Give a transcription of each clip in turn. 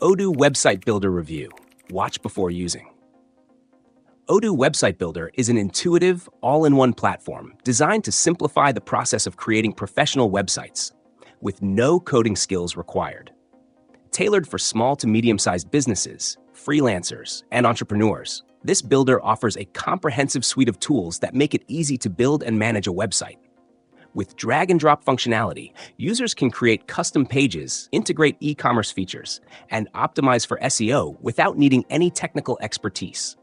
Odoo Website Builder Review. Watch before using. Odoo Website Builder is an intuitive, all-in-one platform designed to simplify the process of creating professional websites with no coding skills required. Tailored for small to medium-sized businesses, freelancers, and entrepreneurs, this builder offers a comprehensive suite of tools that make it easy to build and manage a website. With drag-and-drop functionality, users can create custom pages, integrate e-commerce features, and optimize for SEO without needing any technical expertise.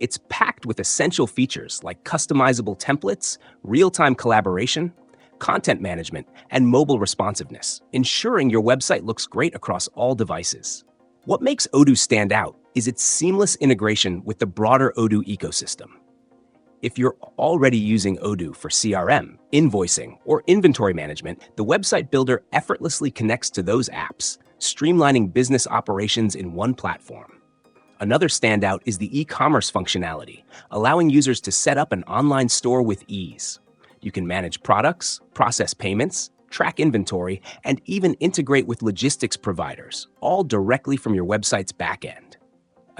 It's packed with essential features like customizable templates, real-time collaboration, content management, and mobile responsiveness, ensuring your website looks great across all devices. What makes Odoo stand out is its seamless integration with the broader Odoo ecosystem. If you're already using Odoo for CRM, invoicing, or inventory management, the website builder effortlessly connects to those apps, streamlining business operations in one platform. Another standout is the e-commerce functionality, allowing users to set up an online store with ease. You can manage products, process payments, track inventory, and even integrate with logistics providers, all directly from your website's backend.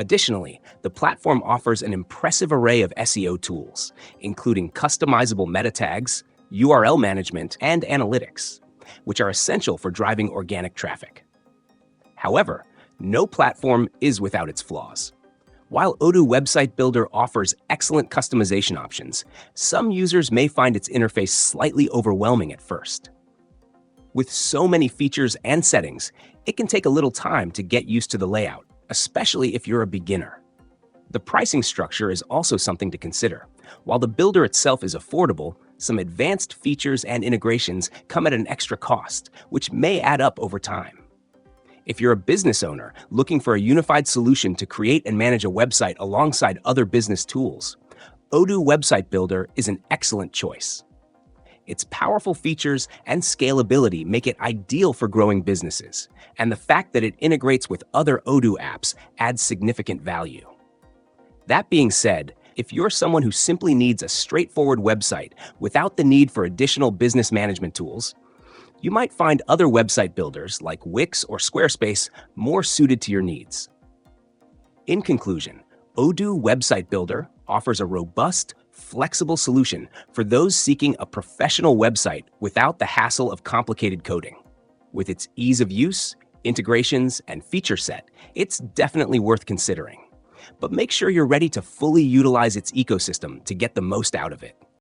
Additionally, the platform offers an impressive array of SEO tools, including customizable meta tags, URL management, and analytics, which are essential for driving organic traffic. However, no platform is without its flaws. While Odoo Website Builder offers excellent customization options, some users may find its interface slightly overwhelming at first. With so many features and settings, it can take a little time to get used to the layout, especially if you're a beginner. The pricing structure is also something to consider. While the builder itself is affordable, some advanced features and integrations come at an extra cost, which may add up over time. If you're a business owner looking for a unified solution to create and manage a website alongside other business tools, Odoo Website Builder is an excellent choice. Its powerful features and scalability make it ideal for growing businesses, and the fact that it integrates with other Odoo apps adds significant value. That being said, if you're someone who simply needs a straightforward website without the need for additional business management tools, you might find other website builders like Wix or Squarespace more suited to your needs. In conclusion, Odoo Website Builder offers a robust, flexible solution for those seeking a professional website without the hassle of complicated coding. With its ease of use, integrations, and feature set, it's definitely worth considering. But make sure you're ready to fully utilize its ecosystem to get the most out of it.